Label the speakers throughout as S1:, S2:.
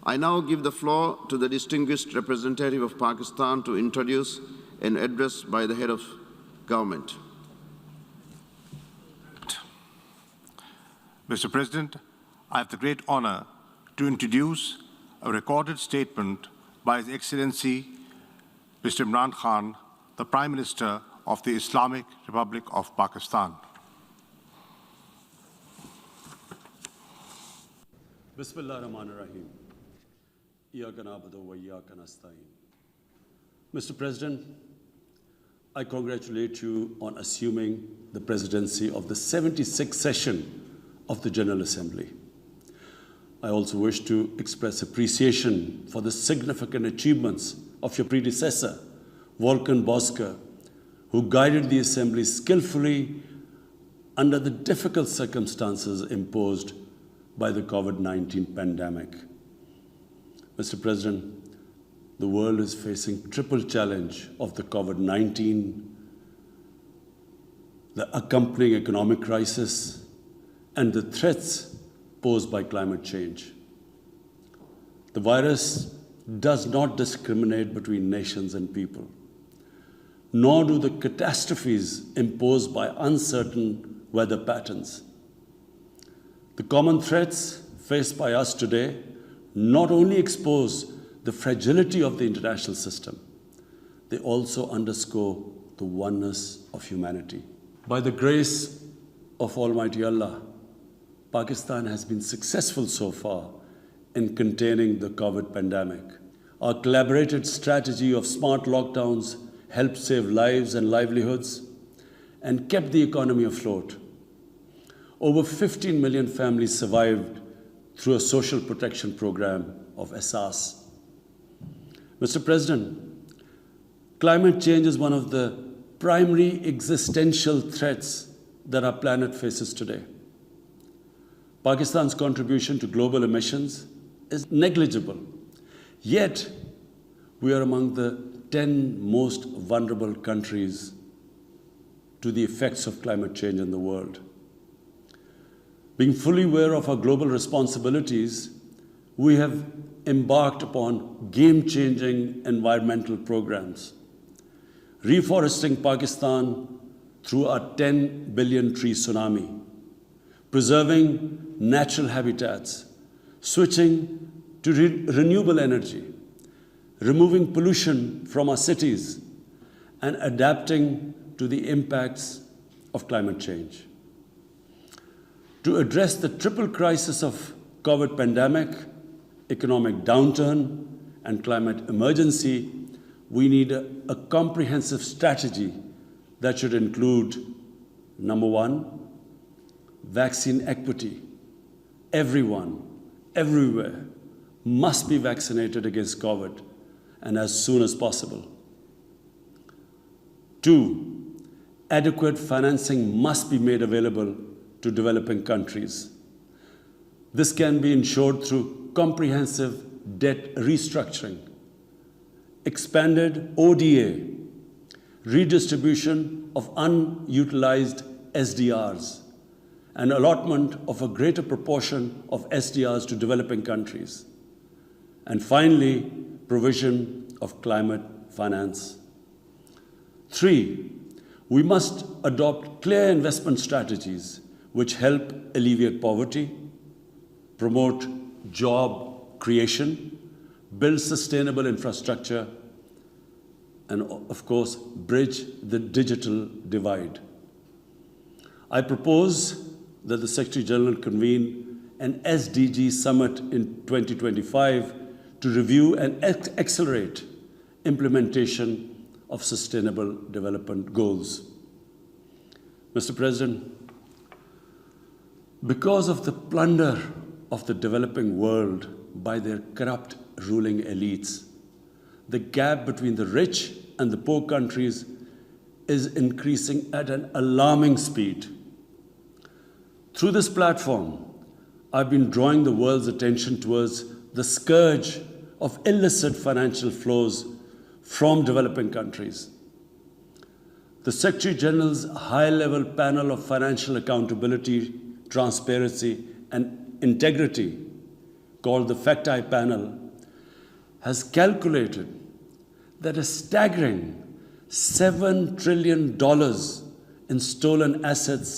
S1: I now give the floor to the distinguished representative of Pakistan to introduce an address by the head of government.
S2: Mr. President, I have the great honor to introduce a recorded statement by His Excellency Mr. Imran Khan, the Prime Minister of the Islamic Republic of Pakistan.
S3: Bismillah ar-Rahman ar-Rahim. Iyaka na'budu wa iyaka nasta'in. Mr. President, I congratulate you on assuming the presidency of the 76th session of the General Assembly. I also wish to express appreciation for the significant achievements of your predecessor, Volkan Bozkır, who guided the Assembly skillfully under the difficult circumstances imposed by the COVID-19 pandemic. Mr. President, the world is facing triple challenge of the COVID-19, the accompanying economic crisis, and the threats posed by climate change. The virus does not discriminate between nations and people, nor do the catastrophes imposed by uncertain weather patterns. The common threats faced by us today not only expose the fragility of the international system, they also underscore the oneness of humanity. By the grace of Almighty Allah, Pakistan has been successful so far in containing the COVID pandemic. Our collaborated strategy of smart lockdowns helped save lives and livelihoods and kept the economy afloat. Over 15 million families survived through a social protection program of Ehsaas. Mr. President, climate change is one of the primary existential threats that our planet faces today. Pakistan's contribution to global emissions is negligible, yet we are among the 10 most vulnerable countries to the effects of climate change in the world. Being fully aware of our global responsibilities, we have embarked upon game-changing environmental programs, reforesting Pakistan through our 10 billion tree tsunami, preserving natural habitats, switching to renewable energy, removing pollution from our cities, and adapting to the impacts of climate change. To address the triple crisis of COVID pandemic, economic downturn, and climate emergency, we need a comprehensive strategy that should include, number one, vaccine equity. Everyone, everywhere, must be vaccinated against COVID, and as soon as possible. Two, adequate financing must be made available to developing countries. This can be ensured through comprehensive debt restructuring, expanded ODA, redistribution of unutilized SDRs, and allotment of a greater proportion of SDRs to developing countries. And finally, provision of climate finance. Three, we must adopt clear investment strategies which help alleviate poverty, promote job creation, build sustainable infrastructure, and of course, bridge the digital divide. I propose that the Secretary General convene an SDG summit in 2025 to review and accelerate implementation of sustainable development goals. Mr. President, because of the plunder of the developing world by their corrupt ruling elites, the gap between the rich and the poor countries is increasing at an alarming speed. Through this platform, I've been drawing the world's attention towards the scourge of illicit financial flows from developing countries. The Secretary General's high-level panel of financial accountability, transparency, and integrity, called the FACTI panel, has calculated that a staggering $7 trillion in stolen assets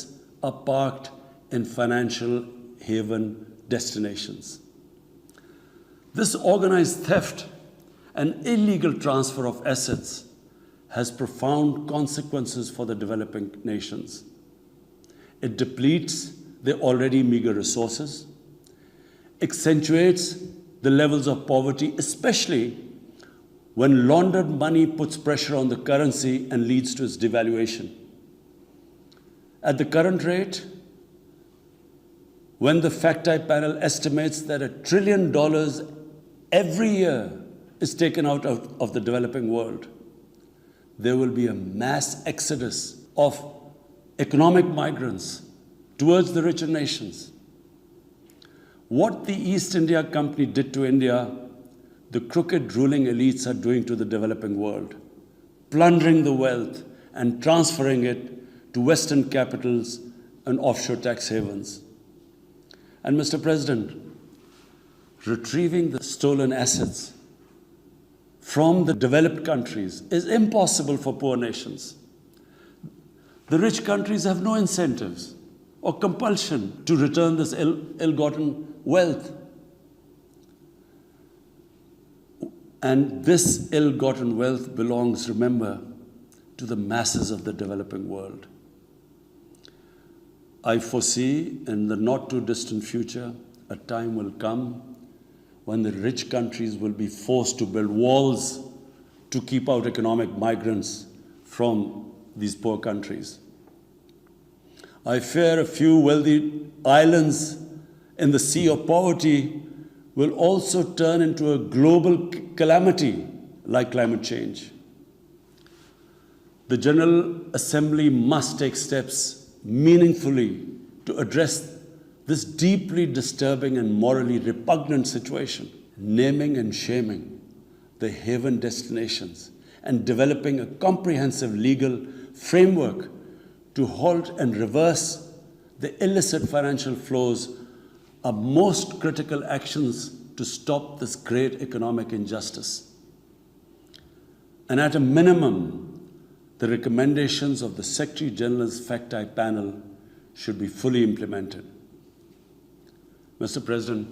S3: are parked in financial haven destinations. This organized theft and illegal transfer of assets has profound consequences for the developing nations. It depletes their already meager resources, accentuates the levels of poverty, especially when laundered money puts pressure on the currency and leads to its devaluation. At the current rate, when the FACTI panel estimates that $1 trillion every year is taken out of the developing world, there will be a mass exodus of economic migrants towards the richer nations. What the East India Company did to India, the crooked ruling elites are doing to the developing world, plundering the wealth and transferring it to Western capitals and offshore tax havens. And Mr. President, retrieving the stolen assets from the developed countries is impossible for poor nations. The rich countries have no incentives or compulsion to return this ill-gotten wealth. And this ill-gotten wealth belongs, remember, to the masses of the developing world. I foresee in the not-too-distant future, a time will come when the rich countries will be forced to build walls to keep out economic migrants from these poor countries. I fear a few wealthy islands in the sea of poverty will also turn into a global calamity like climate change. The General Assembly must take steps meaningfully to address this deeply disturbing and morally repugnant situation, naming and shaming the haven destinations and developing a comprehensive legal framework to halt and reverse the illicit financial flows are most critical actions to stop this great economic injustice. And at a minimum, the recommendations of the Secretary General's FACTI panel should be fully implemented. Mr. President,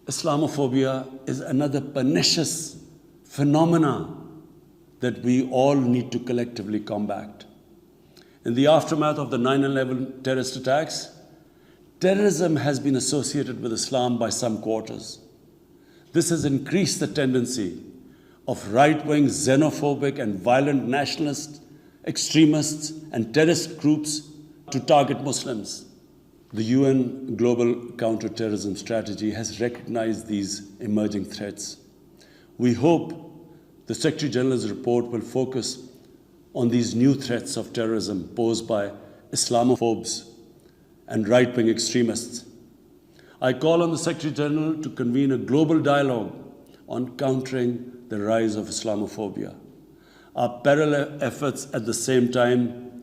S3: Islamophobia is another pernicious phenomenon that we all need to collectively combat. In the aftermath of the 9/11 terrorist attacks, terrorism has been associated with Islam by some quarters. This has increased the tendency of right-wing, xenophobic, and violent nationalist extremists and terrorist groups to target Muslims. The UN Global Counterterrorism Strategy has recognized these emerging threats. We hope the Secretary General's report will focus on these new threats of terrorism posed by Islamophobes and right-wing extremists. I call on the Secretary General to convene a global dialogue on countering the rise of Islamophobia. Our parallel efforts at the same time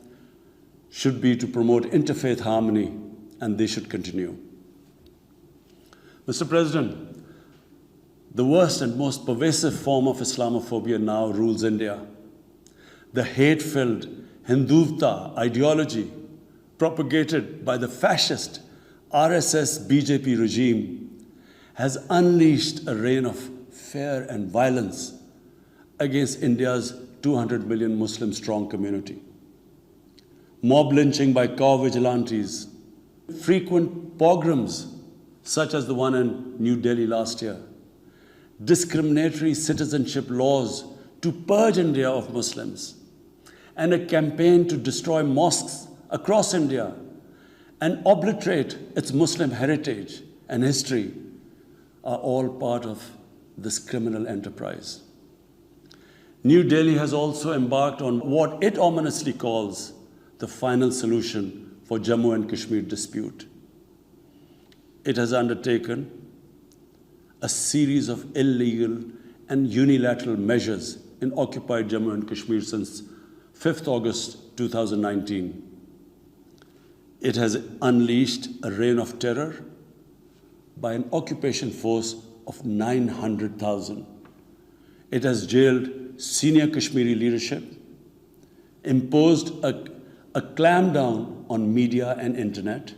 S3: should be to promote interfaith harmony, and they should continue. Mr. President, the worst and most pervasive form of Islamophobia now rules India. The hate-filled Hindutva ideology propagated by the fascist RSS-BJP regime has unleashed a reign of fear and violence against India's 200 million Muslim-strong community. Mob lynching by cow vigilantes, frequent pogroms such as the one in New Delhi last year, discriminatory citizenship laws to purge India of Muslims, and a campaign to destroy mosques across India and obliterate its Muslim heritage and history are all part of this criminal enterprise. New Delhi has also embarked on what it ominously calls the final solution for Jammu and Kashmir dispute. It has undertaken a series of illegal and unilateral measures in occupied Jammu and Kashmir since 5th August 2019. It has unleashed a reign of terror, by an occupation force of 900,000. It has jailed senior Kashmiri leadership, imposed a clampdown on media and internet,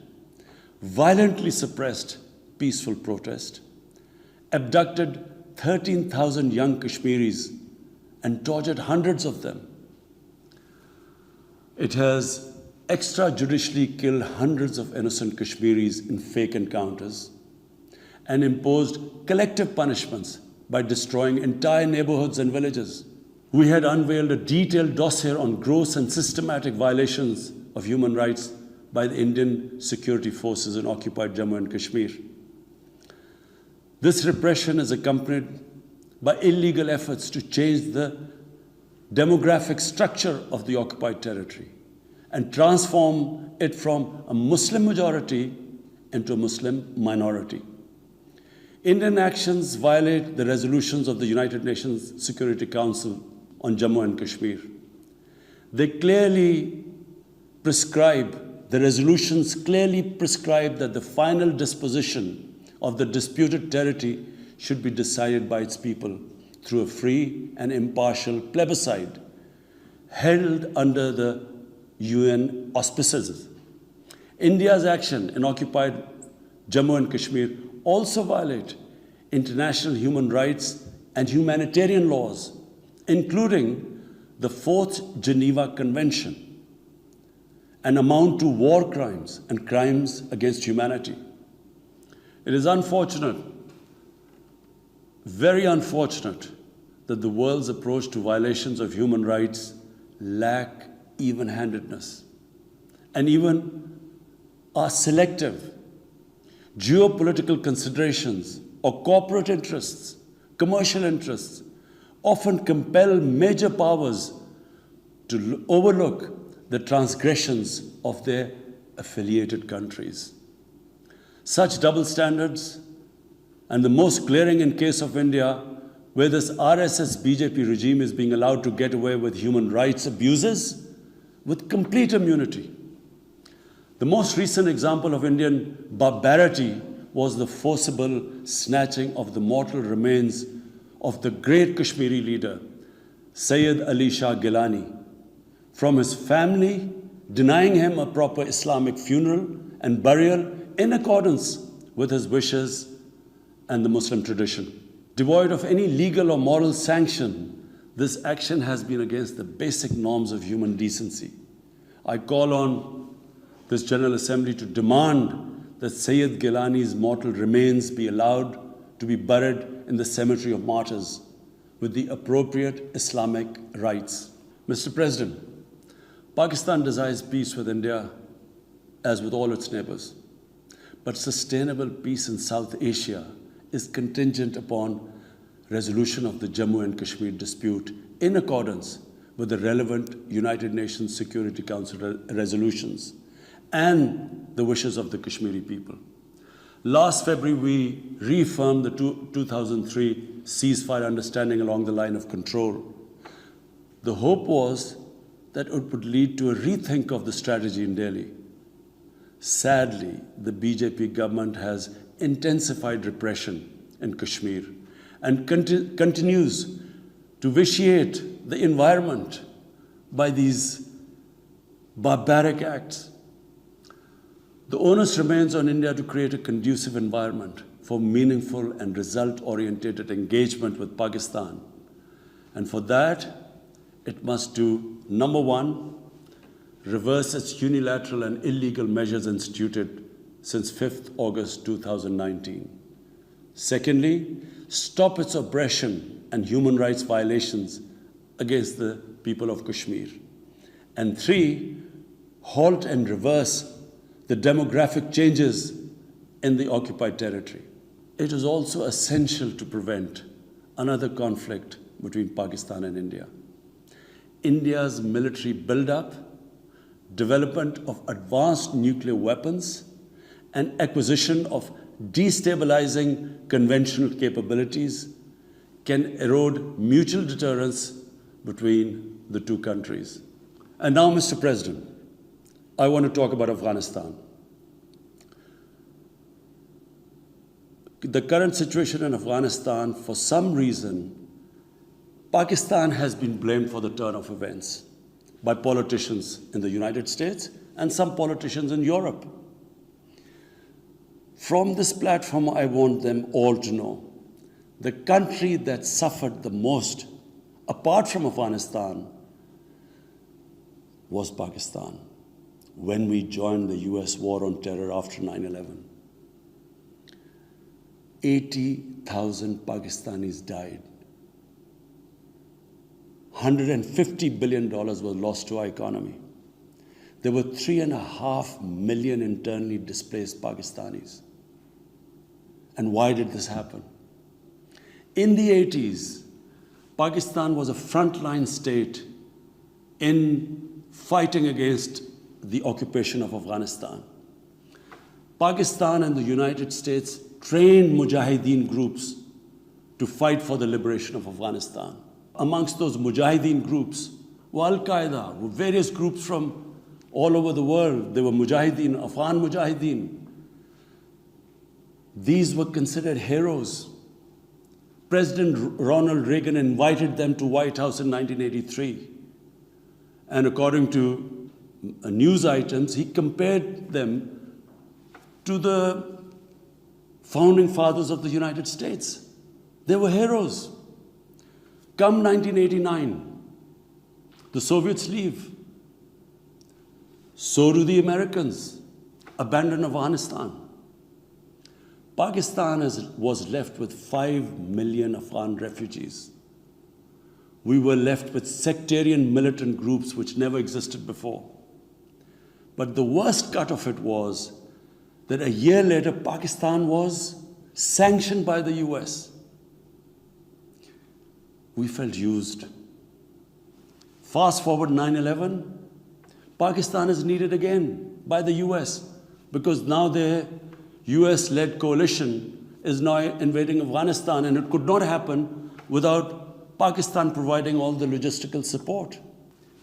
S3: violently suppressed peaceful protest, abducted 13,000 young Kashmiris and tortured hundreds of them. It has extrajudicially killed hundreds of innocent Kashmiris in fake encounters and imposed collective punishments by destroying entire neighborhoods and villages. We had unveiled a detailed dossier on gross and systematic violations of human rights by the Indian security forces in occupied Jammu and Kashmir. This repression is accompanied by illegal efforts to change the demographic structure of the occupied territory and transform it from a Muslim majority into a Muslim minority. Indian actions violate the resolutions of the United Nations Security Council on Jammu and Kashmir. They clearly prescribe, the resolutions clearly prescribe that the final disposition of the disputed territory should be decided by its people through a free and impartial plebiscite held under the UN auspices. India's action in occupied Jammu and Kashmir also violate international human rights and humanitarian laws, including the Fourth Geneva Convention, and amount to war crimes and crimes against humanity. It is unfortunate, very unfortunate, that the world's approach to violations of human rights lack even-handedness and even are selective. Geopolitical considerations or corporate interests, commercial interests, often compel major powers to overlook the transgressions of their affiliated countries. Such double standards, and the most glaring in case of India, where this RSS BJP regime is being allowed to get away with human rights abuses with complete immunity. The most recent example of Indian barbarity was the forcible snatching of the mortal remains of the great Kashmiri leader, Sayyid Ali Shah Gilani, from his family, denying him a proper Islamic funeral and burial in accordance with his wishes and the Muslim tradition. Devoid of any legal or moral sanction, this action has been against the basic norms of human decency. I call on this General Assembly to demand that Sayyid Gilani's mortal remains be allowed to be buried in the Cemetery of Martyrs with the appropriate Islamic rites. Mr. President, Pakistan desires peace with India as with all its neighbors. But sustainable peace in South Asia is contingent upon resolution of the Jammu and Kashmir dispute in accordance with the relevant United Nations Security Council resolutions and the wishes of the Kashmiri people. Last February, we reaffirmed the 2003 ceasefire understanding along the line of control. The hope was that it would lead to a rethink of the strategy in Delhi. Sadly, the BJP government has intensified repression in Kashmir and continues to vitiate the environment by these barbaric acts. The onus remains on India to create a conducive environment for meaningful and result-oriented engagement with Pakistan. And for that, it must do, number one, reverse its unilateral and illegal measures instituted since 5th August 2019. Secondly, stop its oppression and human rights violations against the people of Kashmir. And three, halt and reverse the demographic changes in the occupied territory. It is also essential to prevent another conflict between Pakistan and India. India's military buildup, development of advanced nuclear weapons, and acquisition of destabilizing conventional capabilities can erode mutual deterrence between the two countries. And now, Mr. President, I want to talk about Afghanistan. the current situation in Afghanistan, for some reason, Pakistan has been blamed for the turn of events by politicians in the United States and some politicians in Europe. From this platform, I want them all to know the country that suffered the most, apart from Afghanistan, was Pakistan when we joined the US war on terror after 9/11. 80,000 Pakistanis died. $150 billion was lost to our economy. There were 3.5 million internally displaced Pakistanis. And why did this happen? In the 80s, Pakistan was a frontline state in fighting against the occupation of Afghanistan. Pakistan and the United States trained Mujahideen groups to fight for the liberation of Afghanistan. Amongst those Mujahideen groups were Al-Qaeda, were various groups from all over the world. There were Mujahideen, Afghan Mujahideen. These were considered heroes. President Ronald Reagan invited them to White House in 1983. And according to news items, he compared them to the founding fathers of the United States. They were heroes. Come 1989, the Soviets leave. So do the Americans, abandon Afghanistan. Pakistan was left with 5 million Afghan refugees. We were left with sectarian militant groups which never existed before. But the worst cut of it was that a year later, Pakistan was sanctioned by the US. We felt used. Fast forward 9/11, Pakistan is needed again by the US because now their US-led coalition is now invading Afghanistan, and it could not happen without Pakistan providing all the logistical support.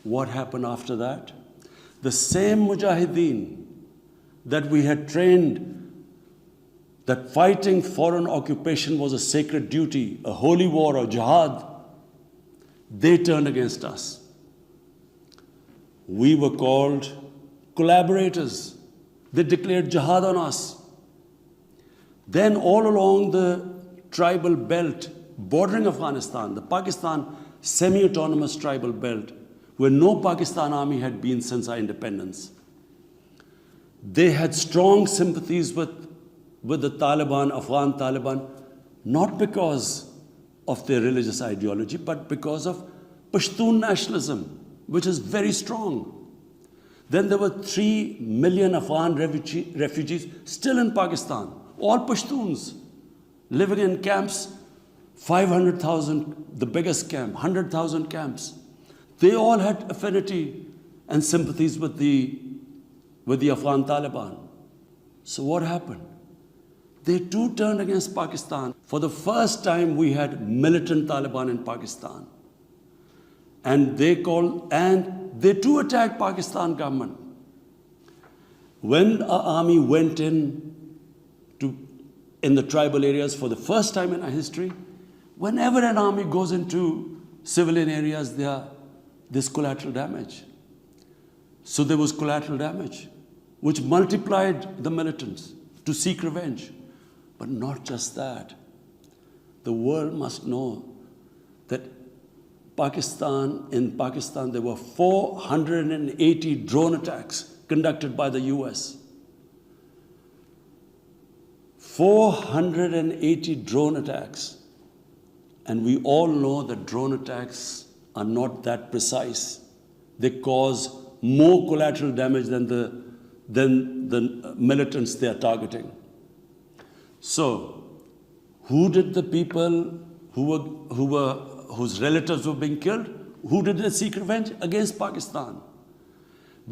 S3: What happened after that? The same Mujahideen that we had trained that fighting foreign occupation was a sacred duty, a holy war, or jihad, they turned against us. We were called collaborators. They declared jihad on us. Then all along the tribal belt bordering Afghanistan, the Pakistan semi-autonomous tribal belt, where no Pakistan army had been since our independence, they had strong sympathies with the Taliban, Afghan Taliban, not because of their religious ideology, but because of Pashtun nationalism, which is very strong. Then there were 3 million Afghan refugees still in Pakistan, all Pashtuns, living in camps, 500,000, the biggest camp, 100,000 camps. They all had affinity and sympathies with the Afghan Taliban. So what happened? They too turned against Pakistan. For the first time, we had militant Taliban in Pakistan. And they too attacked Pakistan government. When our army went in the tribal areas for the first time in our history, whenever an army goes into civilian areas, there's collateral damage. So there was collateral damage, which multiplied the militants to seek revenge. But not just that. The world must know that in Pakistan, there were 480 drone attacks conducted by the US. 480 drone attacks. And we all know that drone attacks are not that precise. They cause more collateral damage than the militants they are targeting. So, who did the people whose relatives were being killed, who did they seek revenge? Against Pakistan.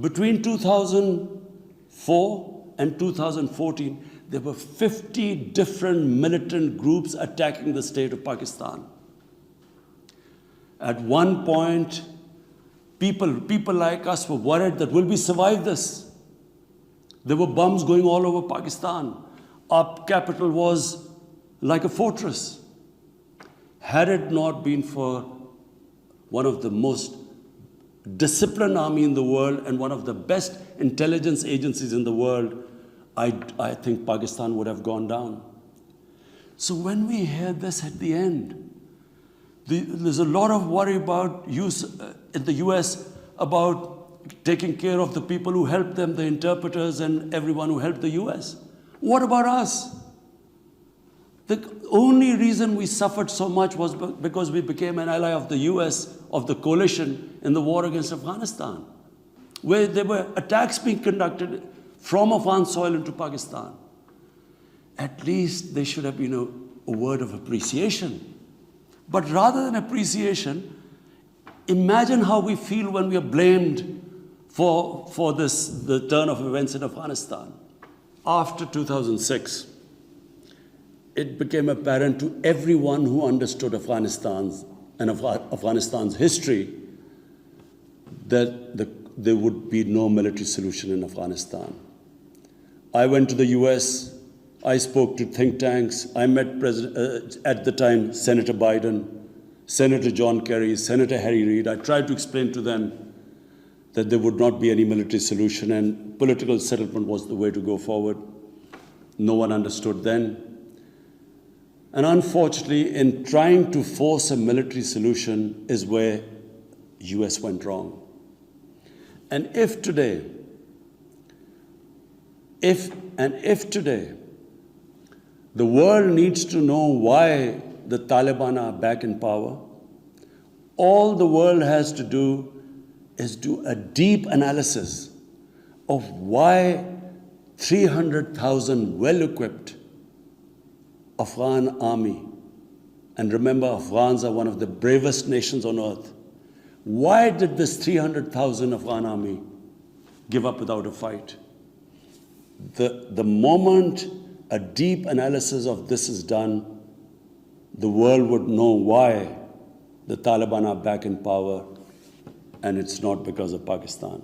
S3: Between 2004 and 2014, there were 50 different militant groups attacking the state of Pakistan. At one point, people like us were worried that will we survive this? There were bombs going all over Pakistan. Our capital was like a fortress. Had it not been for one of the most disciplined army in the world and one of the best intelligence agencies in the world, I think Pakistan would have gone down. So when we hear this at the end, there's a lot of worry about in the US about taking care of the people who helped them, the interpreters and everyone who helped the US. What about us? The only reason we suffered so much was because we became an ally of the US, of the coalition in the war against Afghanistan, where there were attacks being conducted from Afghan soil into Pakistan. At least there should have been a word of appreciation. But rather than appreciation, imagine how we feel when we are blamed for the turn of events in Afghanistan. After 2006, it became apparent to everyone who understood Afghanistan's history that there would be no military solution in Afghanistan. I went to the US, I spoke to think tanks, I met at the time Senator Biden, Senator John Kerry, Senator Harry Reid. I tried to explain to them that there would not be any military solution and political settlement was the way to go forward. No one understood then. And unfortunately, in trying to force a military solution is where US went wrong. And if today, the world needs to know why the Taliban are back in power, all the world has to do is do a deep analysis of why 300,000 well-equipped Afghan army, and remember, Afghans are one of the bravest nations on earth. Why did this 300,000 Afghan army give up without a fight? The moment a deep analysis of this is done, the world would know why the Taliban are back in power, and it's not because of Pakistan.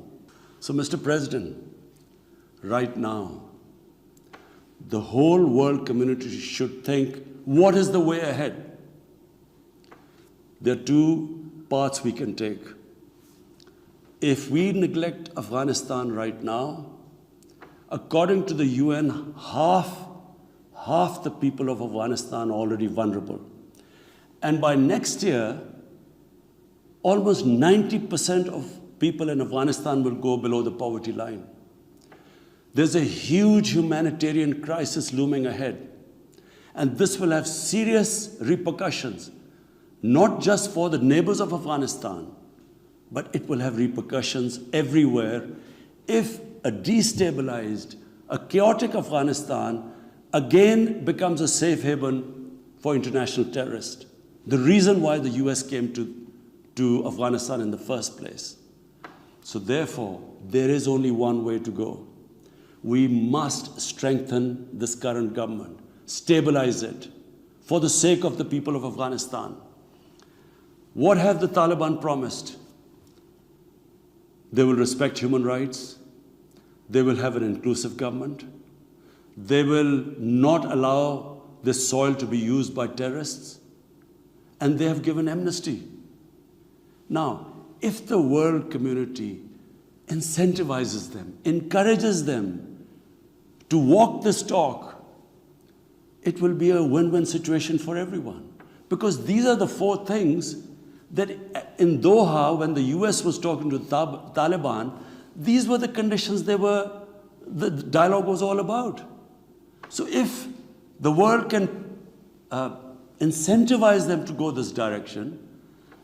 S3: So, Mr. President, right now, the whole world community should think, what is the way ahead? There are two paths we can take. If we neglect Afghanistan right now, according to the UN, half the people of Afghanistan are already vulnerable. And by next year, almost 90% of people in Afghanistan will go below the poverty line. There's a huge humanitarian crisis looming ahead. And this will have serious repercussions, not just for the neighbors of Afghanistan, but it will have repercussions everywhere if a destabilized, a chaotic Afghanistan again becomes a safe haven for international terrorists. The reason why the US came to Afghanistan in the first place. So therefore, there is only one way to go. We must strengthen this current government, stabilize it, for the sake of the people of Afghanistan. What have the Taliban promised? They will respect human rights. They will have an inclusive government. They will not allow this soil to be used by terrorists. And they have given amnesty. Now, if the world community incentivizes them, encourages them to walk this talk, it will be a win-win situation for everyone. Because these are the four things that in Doha, when the US was talking to the Taliban, these were the conditions the dialogue was all about. So if the world can incentivize them to go this direction,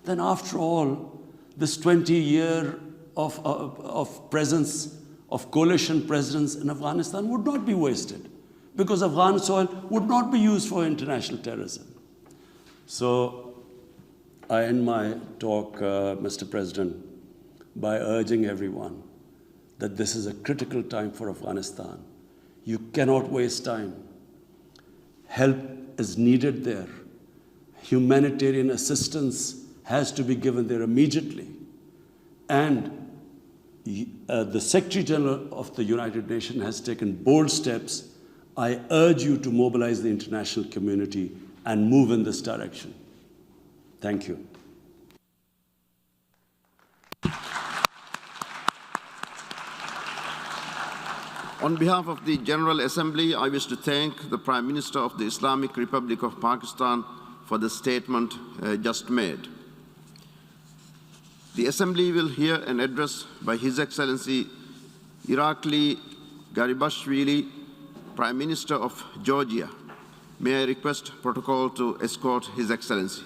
S3: then after all, this 20-year of presence, of coalition presence in Afghanistan would not be wasted, because Afghan soil would not be used for international terrorism. So I end my talk, Mr. President, by urging everyone that this is a critical time for Afghanistan. You cannot waste time. Help is needed there. Humanitarian assistance has to be given there immediately. And the Secretary General of the United Nations has taken bold steps I urge you to mobilize the international community and move in this direction. Thank you.
S1: On behalf of the General Assembly, I wish to thank the Prime Minister of the Islamic Republic of Pakistan for the statement just made. The Assembly will hear an address by His Excellency Irakli Garibashvili, Prime Minister of Georgia. May I request protocol to escort His Excellency.